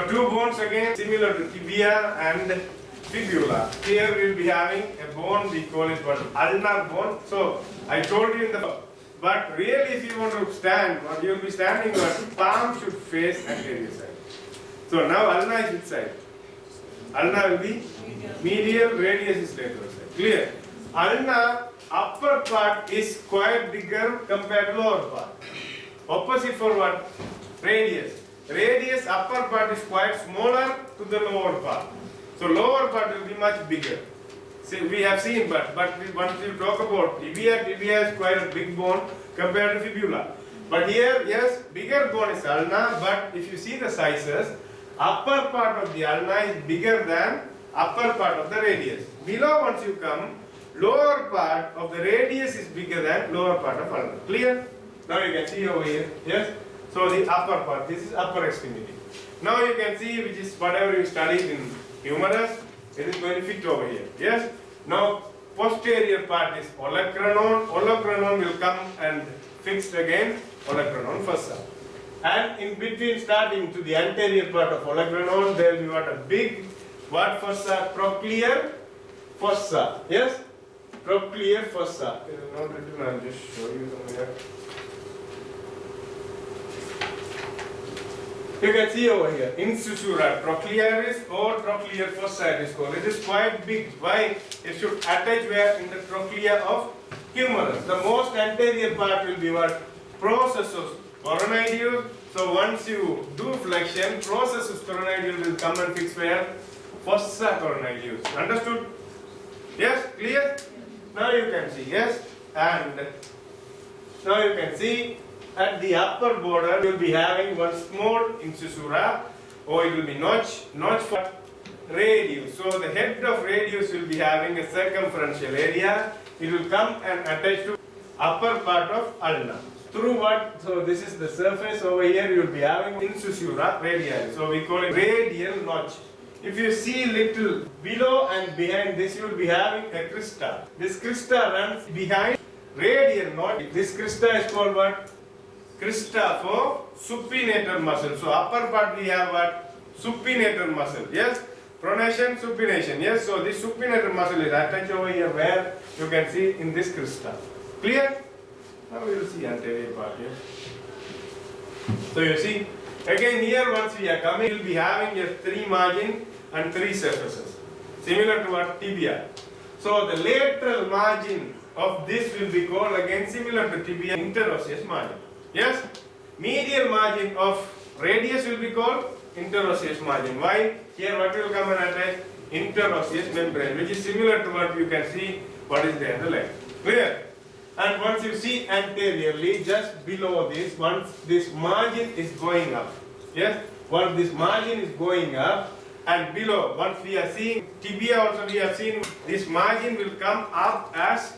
So two bones again similar to tibia and fibula. Here we will be having a bone, we call it what? Ulnar bone. So I told you in the, but really if you want to stand, what you will be standing, what palm should face anterior side. So now ulna is which side? Ulna will be medial, radius is lateral side. Clear? Ulna upper part is quite bigger compared to lower part. Opposite for what? Radius. Radius upper part is quite smaller to the lower part. So lower part will be much bigger. See, we have seen, but once you talk about tibia is quite a big bone compared to fibula. But here, yes, bigger bone is ulna, but if you see the sizes, upper part of the ulna is bigger than upper part of the radius. Below, once you come, lower part of the radius is bigger than lower part of ulna. Clear? Now you can see over here, yes? So the upper part, this is upper extremity. Now you can see, which is whatever you studied in humerus, it is going to fit over here, yes? Now posterior part is olecranon. Olecranon will come and fixed again, olecranon fossa. And in between starting to the anterior part of olecranon, there will be what? A big, what fossa? Trochlear fossa, yes? Trochlear fossa. It is not written, I will just show you somewhere. You can see over here, incisura trochlearis or trochlear fossa it is called. It is quite big. Why? It should attach where? In the trochlea of humerus. The most anterior part will be what? Processus coronoideus. So once you do flexion, processus coronoideus will come and fix where? Fossa coronoideus. Understood? Yes? Clear? Now you can see, yes? And now you can see at the upper border, you will be having one small incisura, or it will be notch for radius. So the head of radius will be having a circumferential area. It will come and attach to upper part of ulna. Through what? So this is the surface over here. You will be having incisura radialis. So we call it radial notch. If you see little below and behind this, you will be having a crista. This crista runs behind radial notch. This crista is called what? Crista for supinator muscle. So upper part we have what? Supinator muscle. Yes? Pronation, supination. Yes? So this supinator muscle is attached over here where you can see in this crista. Clear? Now we will see anterior part here. So you see, again here once we are coming, we will be having a 3 margin and 3 surfaces. Similar to what? Tibia. So the lateral margin of this will be called again similar to tibia, interosseous margin. Yes? Medial margin of radius will be called interosseous margin. Why? Here what will come and attach? Interosseous membrane, which is similar to what you can see what is there in the leg. Clear? And once you see anteriorly, just below this, once this margin is going up. Yes? Once this margin is going up, and below, once we are seeing tibia also we have seen, this margin will come up as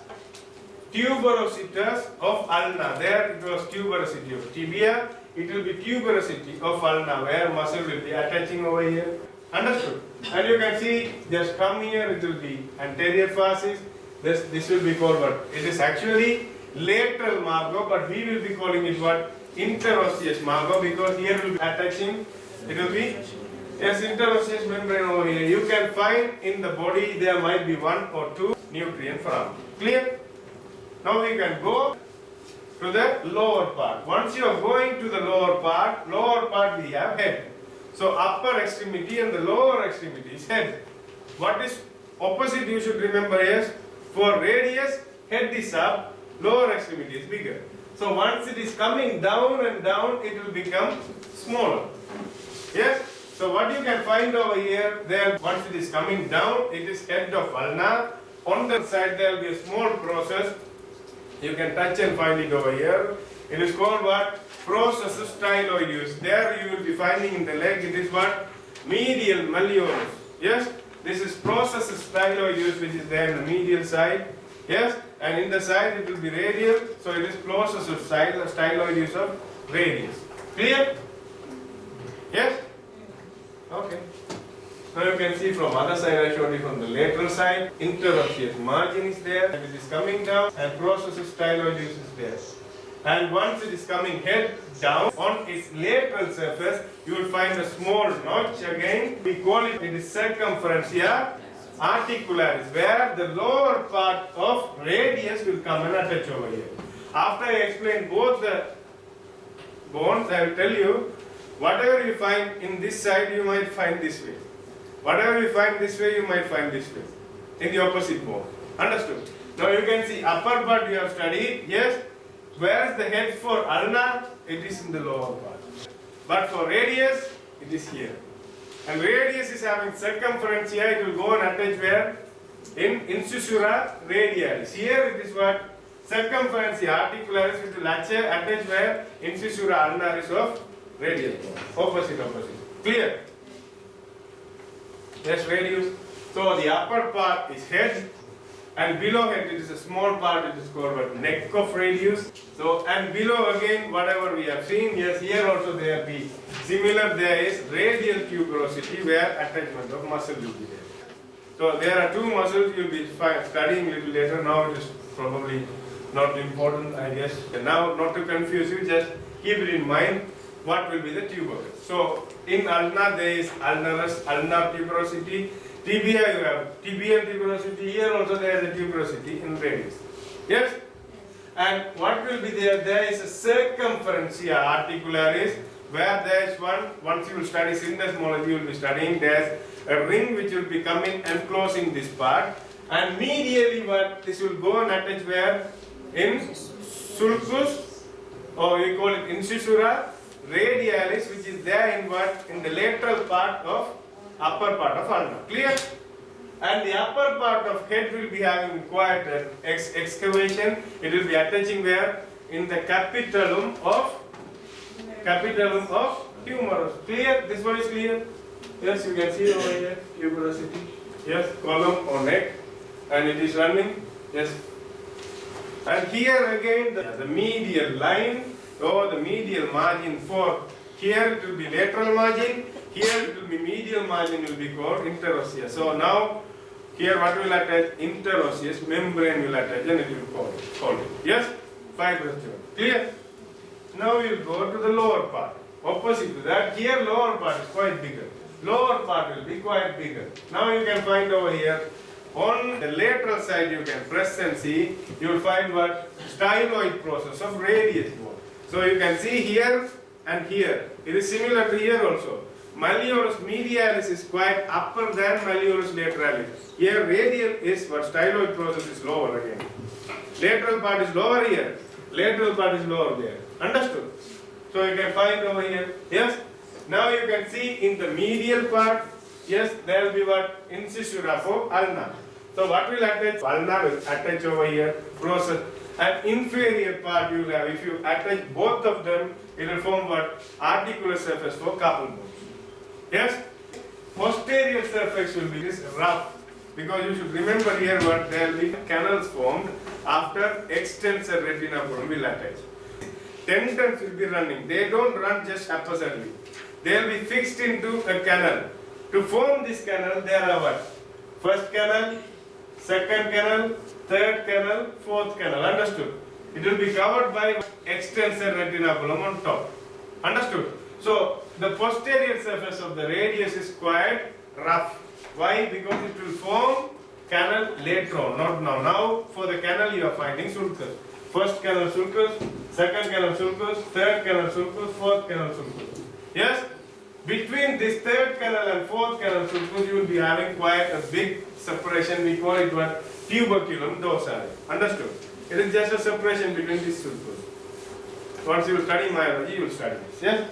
tuberositas of ulna. There it was tuberosity of tibia. It will be tuberosity of ulna where muscle will be attaching over here. Understood? And you can see just come here, it will be anterior fascis. This will be called what? It is actually lateral margo, but we will be calling it what? Interosseous margo, because here will be attaching. It will be yes, interosseous membrane over here. You can find in the body there might be 1 or 2 nutrient foramen. Clear? Now we can go to the lower part. Once you are going to the lower part we have head. So upper extremity and the lower extremity is head. What is opposite you should remember is, for radius, head is up, lower extremity is bigger. So once it is coming down and down, it will become smaller. Yes? So what you can find over here, there once it is coming down, it is head of ulna. On the side there will be a small process. You can touch and find it over here. It is called what? Processus styloideus. There you will be finding in the leg, it is what? Medial malleolus. Yes? This is processus styloideus, which is there in the medial side. Yes? And in the side it will be radial. So it is processus styloideus of radius. Clear? Yes? Okay. Now you can see from other side, I showed you from the lateral side, interosseous margin is there, and it is coming down, and processus styloideus is there. And once it is coming head down, on its lateral surface, you will find a small notch again. We call it circumferencia articularis, where the lower part of radius will come and attach over here. After I explain both the bones, I will tell you, whatever you find in this side, you might find this way. Whatever you find this way, you might find this way, in the opposite bone. Understood? Now you can see upper part you have studied, yes. Where is the head for ulna? It is in the lower part. But for radius, it is here. And radius is having circumference here, it will go and attach where? In incisura radialis. Here it is what? Circumference articularis, which will attach where? Incisura ulnaris of radial bone. Opposite. Clear? Yes, radius. So the upper part is head, and below head it is a small part, it is called what? Neck of radius. So, and below again, whatever we have seen, yes, here also there be similar, there is radial tuberosity where attachment of muscle will be there. So there are two muscles you will be studying a little later. Now it is probably not important, I guess. And now, not to confuse you, just keep it in mind what will be the tuberous. So in ulna there is ulnaris, ulnar tuberosity. Tibia you have tibial tuberosity. Here also there is a tuberosity in radius. Yes? And what will be there? There is a circumferencia articularis, where there is one, once you will study syndesmology, you will be studying, there is a ring which will be coming and closing this part. And medially what? This will go and attach where? In sulcus, or we call it incisura radialis, which is there in what? In the lateral part of upper part of ulna. Clear? And the upper part of head will be having quite an excavation. It will be attaching where? In the capitulum of humerus. Clear? This one is clear? Yes, you can see over here, tuberosity. Yes, column or neck, and it is running. Yes. And here again the medial line or the medial margin for here it will be lateral margin, here it will be medial margin, will be called interosseous. So now here what will attach? Interosseous membrane will attach and it will call it. Yes? Fibrous joint. Clear? Now we will go to the lower part. Opposite to that, here lower part is quite bigger. Lower part will be quite bigger. Now you can find over here, on the lateral side you can press and see, you will find what? Styloid process of radius bone. So you can see here and here. It is similar to here also. Malleolus medialis is quite upper than malleolus lateralis. Here radial is what? Styloid process is lower again. Lateral part is lower here. Lateral part is lower there. Understood? So you can find over here. Yes? Now you can see in the medial part, yes, there will be what? Incisura for ulna. So what will attach? Ulna will attach over here. Process. And inferior part you will have, if you attach both of them, it will form what? Articular surface for carpal bones. Yes? Posterior surface will be this rough. Because you should remember here what? There will be canals formed after extensor retinaculum will attach. Tendons will be running. They don't run just haphazardly. They will be fixed into a canal. To form this canal, there are what? First canal, second canal, third canal, fourth canal. Understood? It will be covered by extensor retinaculum on top. Understood? So the posterior surface of the radius is quite rough. Why? Because it will form canal later on, not now. Now for the canal you are finding sulcus. First canal sulcus, second canal sulcus, third canal sulcus, fourth canal sulcus. Yes? Between this third canal and fourth canal sulcus you will be having quite a big separation. We call it what? Tuberculum dorsale. Understood? It is just a separation between these sulcus. Once you will study myology, you will study this. Yes?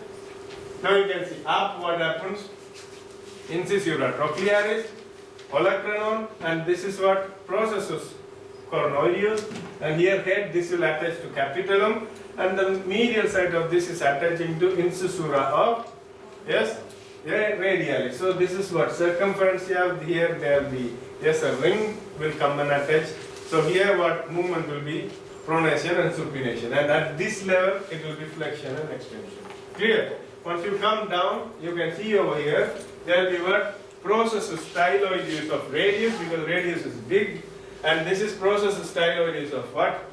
Now you can see up what happens. Incisura trochlearis, olecranon, and this is what? Processus coronoideus, and here head, this will attach to capitulum, and the medial side of this is attaching to incisura of, yes, radialis. So this is what? Circumferencia. Here there will be, yes, a ring will come and attach. So here what? Movement will be pronation and supination, and at this level it will be flexion and extension. Clear? Once you come down, you can see over here, there will be what? Processus styloideus of radius, because radius is big, and this is processus styloideus of what?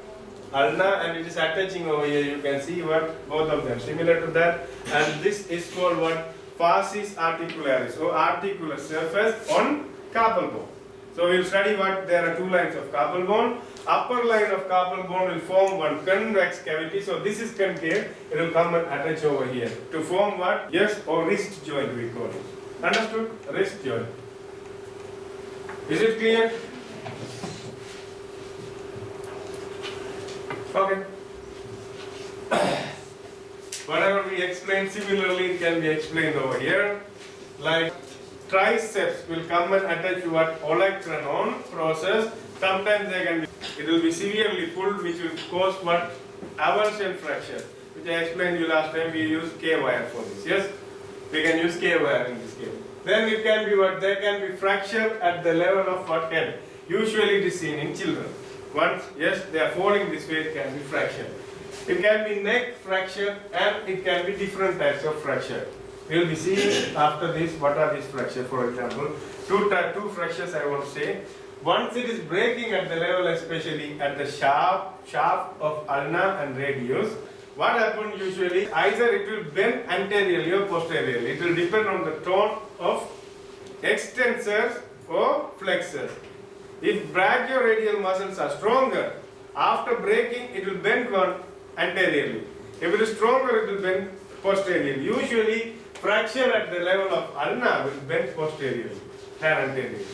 ulna, and it is attaching over here. You can see what both of them similar to that, and this is called what? Fasces articularis, or articular surface on carpal bone. So we will study what there are two lines of carpal bone. Upper line of carpal bone will form one convex cavity. So this is concave. It will come and attach over here to form what? Yes, or wrist joint we call it. Understood? Wrist joint. Is it clear? Okay. Whatever we explain similarly, it can be explained over here. Like triceps will come and attach to what? Olecranon process. Sometimes they can be, it will be severely pulled, which will cause what? Avulsion fracture, which I explained you last time. We use K-wire for this. Yes, we can use K-wire in this case. Then it can be what? There can be fracture at the level of what can? Usually it is seen in children. Once, yes, they are falling this way, it can be fracture. It can be neck fracture, and it can be different types of fracture. We will be seeing after this what are these fractures. For example, two fractures I want to say. Once it is breaking at the level, especially at the shaft of ulna and radius, what happens usually? Either it will bend anteriorly or posteriorly. It will depend on the tone of extensors or flexors. If brachioradial muscles are stronger, after breaking it will bend one anteriorly. If it is stronger, it will bend posteriorly. Usually, fracture at the level of ulna will bend posteriorly than anteriorly.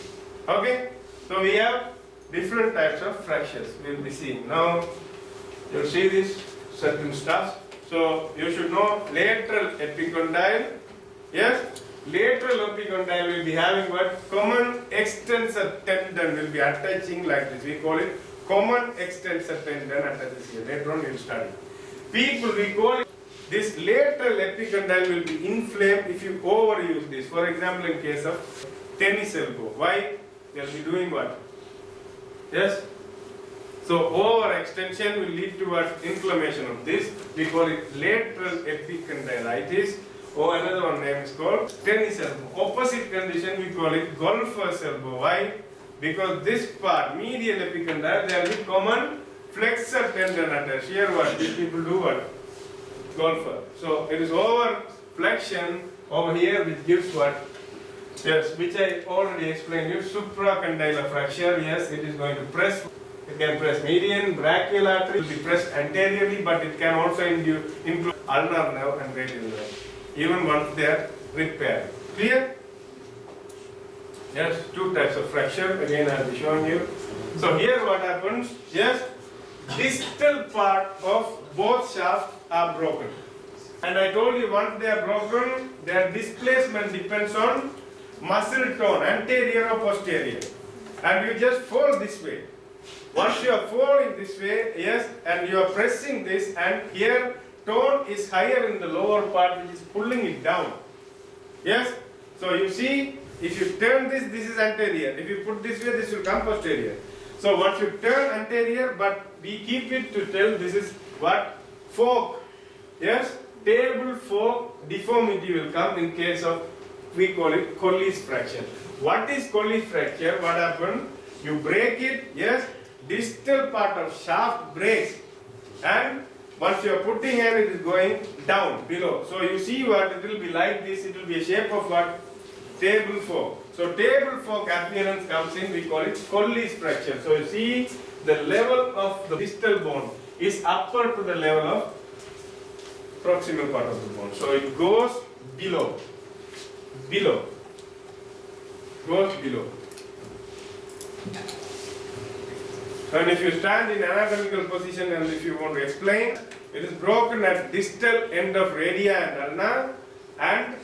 Okay? So we have different types of fractures we will be seeing. Now, you will see this certain stuff. So you should know lateral epicondyle. Yes? Lateral epicondyle will be having what? Common extensor tendon will be attaching like this. We call it common extensor tendon attaches here. Later on you will study. People, we call it, this lateral epicondyle will be inflamed if you overuse this. For example, in case of tennis elbow. Why? They will be doing what? Yes? So overextension will lead to what? Inflammation of this. We call it lateral epicondylitis. Or another one name is called tennis elbow. Opposite condition we call it golfer's elbow. Why? Because this part, medial epicondyle, there will be common flexor tendon attached. Here what? These people do what? Golfer. So it is over flexion over here which gives what? Yes, which I already explained you. Supracondylar fracture. Yes, it is going to press. It can press median, brachial artery. It will be pressed anteriorly, but it can also include ulnar nerve and radial nerve. Even once they are repaired. Clear? Yes, two types of fracture. Again, I will be showing you. So here what happens? Yes, distal part of both shafts are broken. And I told you once they are broken, their displacement depends on muscle tone, anterior or posterior. And you just fall this way. Once you are falling this way, yes, and you are pressing this, and here tone is higher in the lower part, which is pulling it down. Yes? So you see, if you turn this, this is anterior. If you put this way, this will come posterior. So once you turn anterior, but we keep it to tell this is what? Fork. Yes? Table fork deformity will come in case of, we call it Colles fracture. What is Colles fracture? What happened? You break it, yes, distal part of shaft breaks, and once you are putting in, it is going down below. So you see what? It will be like this. It will be a shape of what? Table fork. So table fork appearance comes in. We call it Colles fracture. So you see the level of the distal bone is upper to the level of proximal part of the bone. So it goes below. Below. Goes below. And if you stand in anatomical position and if you want to explain, it is broken at distal end of radia and ulna, and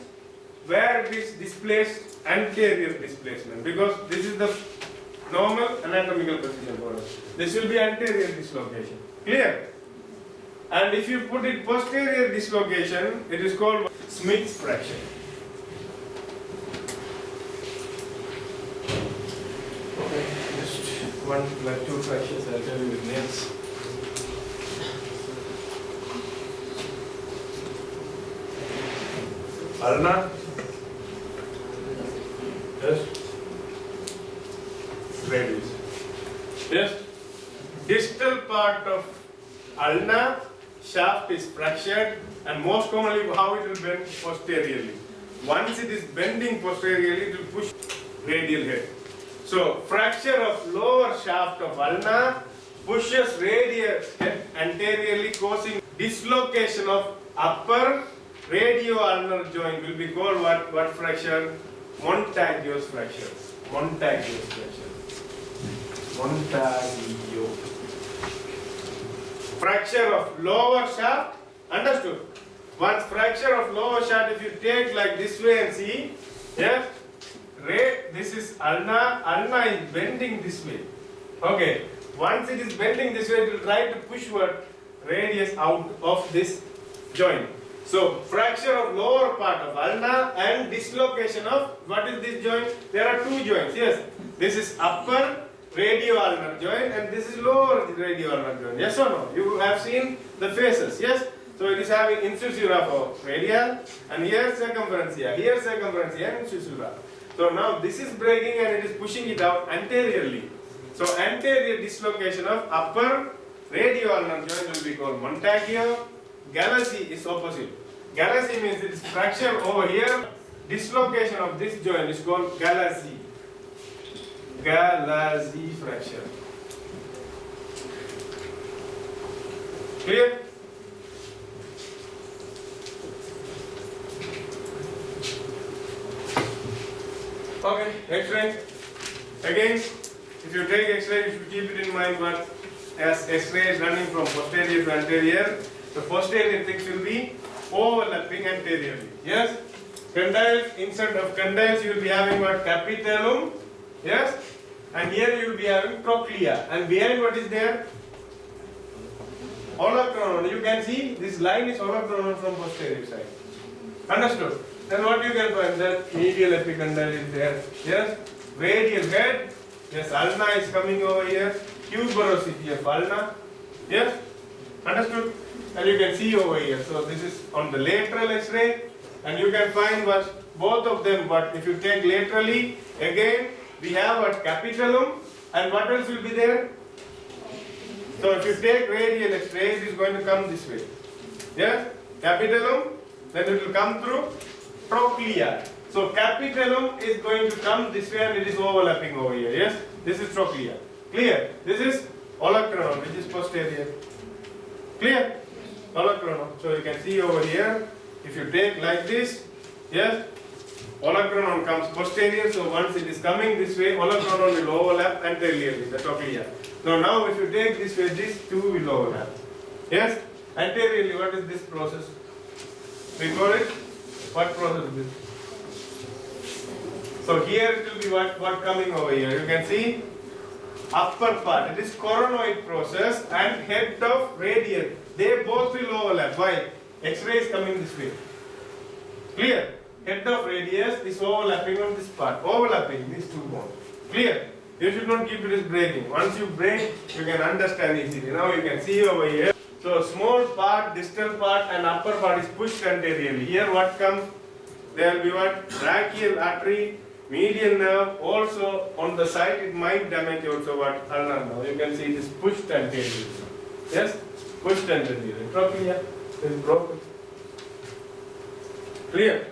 where it is displaced, anterior displacement, because this is the normal anatomical position for us. This will be anterior dislocation. Clear? And if you put it posterior dislocation, it is called Smith's fracture. One, like two fractures, I'll tell you with names. Ulna. Yes. Radius. Yes. Distal part of ulna shaft is fractured, and most commonly how it will bend posteriorly. Once it is bending posteriorly, it will push radial head. So fracture of lower shaft of ulna pushes radial head anteriorly, causing dislocation of upper radio-ulnar joint. Will be called what fracture? Montague's fracture. Montague's fracture. Montague. Fracture of lower shaft. Understood? Once fracture of lower shaft, if you take like this way and see, yes, this is ulna. Ulna is bending this way. Okay. Once it is bending this way, it will try to push what radius out of this joint. So fracture of lower part of ulna and dislocation of what is this joint? There are two joints. Yes. This is upper radio-ulnar joint and this is lower radio-ulnar joint. Yes or no? You have seen the faces. Yes. So it is having incisura for radial and here circumference here. Here circumference here incisura. So now this is breaking and it is pushing it out anteriorly. So anterior dislocation of upper radio-ulnar joint will be called Montague. Galassi is opposite. Galassi means it is fracture over here. Dislocation of this joint is called Galassi. Galassi fracture. Clear? Okay, X-ray. Again, if you take X-ray, you should keep it in mind what as X-ray is running from posterior to anterior, the posterior things will be overlapping anteriorly. Yes? Condyles, instead of condyles, you will be having what? Capitulum. Yes? And here you will be having trochlea. And behind what is there? Olecranon. You can see this line is olecranon from posterior side. Understood? Then what you can find? That medial epicondyle is there. Yes? Radial head. Yes, ulna is coming over here. Tuberosity of ulna. Yes? Understood? And you can see over here. So this is on the lateral X-ray. And you can find what both of them. But if you take laterally, again we have what? Capitulum. And what else will be there? So if you take radial X-ray, it is going to come this way. Yes? Capitulum. Then it will come through trochlea. So capitulum is going to come this way and it is overlapping over here. Yes? This is trochlea. Clear? This is olecranon, which is posterior. Clear? Olecranon. So you can see over here, if you take like this, yes, olecranon comes posterior. So once it is coming this way, olecranon will overlap anteriorly, the trochlea. Now if you take this way, these two will overlap. Yes? Anteriorly, what is this process? We call it, what process is this? So here it will be what coming over here. You can see upper part. It is coronoid process and head of radial. They both will overlap. Why? X-ray is coming this way. Clear? Head of radius is overlapping on this part. Overlapping these two bones. Clear? You should not keep it as breaking. Once you break, you can understand easily. Now you can see over here. So small part, distal part and upper part is pushed anteriorly. Here what comes? There will be what? Brachial artery, medial nerve. Also on the side it might damage also what? Ulnar nerve. You can see it is pushed anteriorly. Yes? Pushed anteriorly. Trochlea is broken. Clear?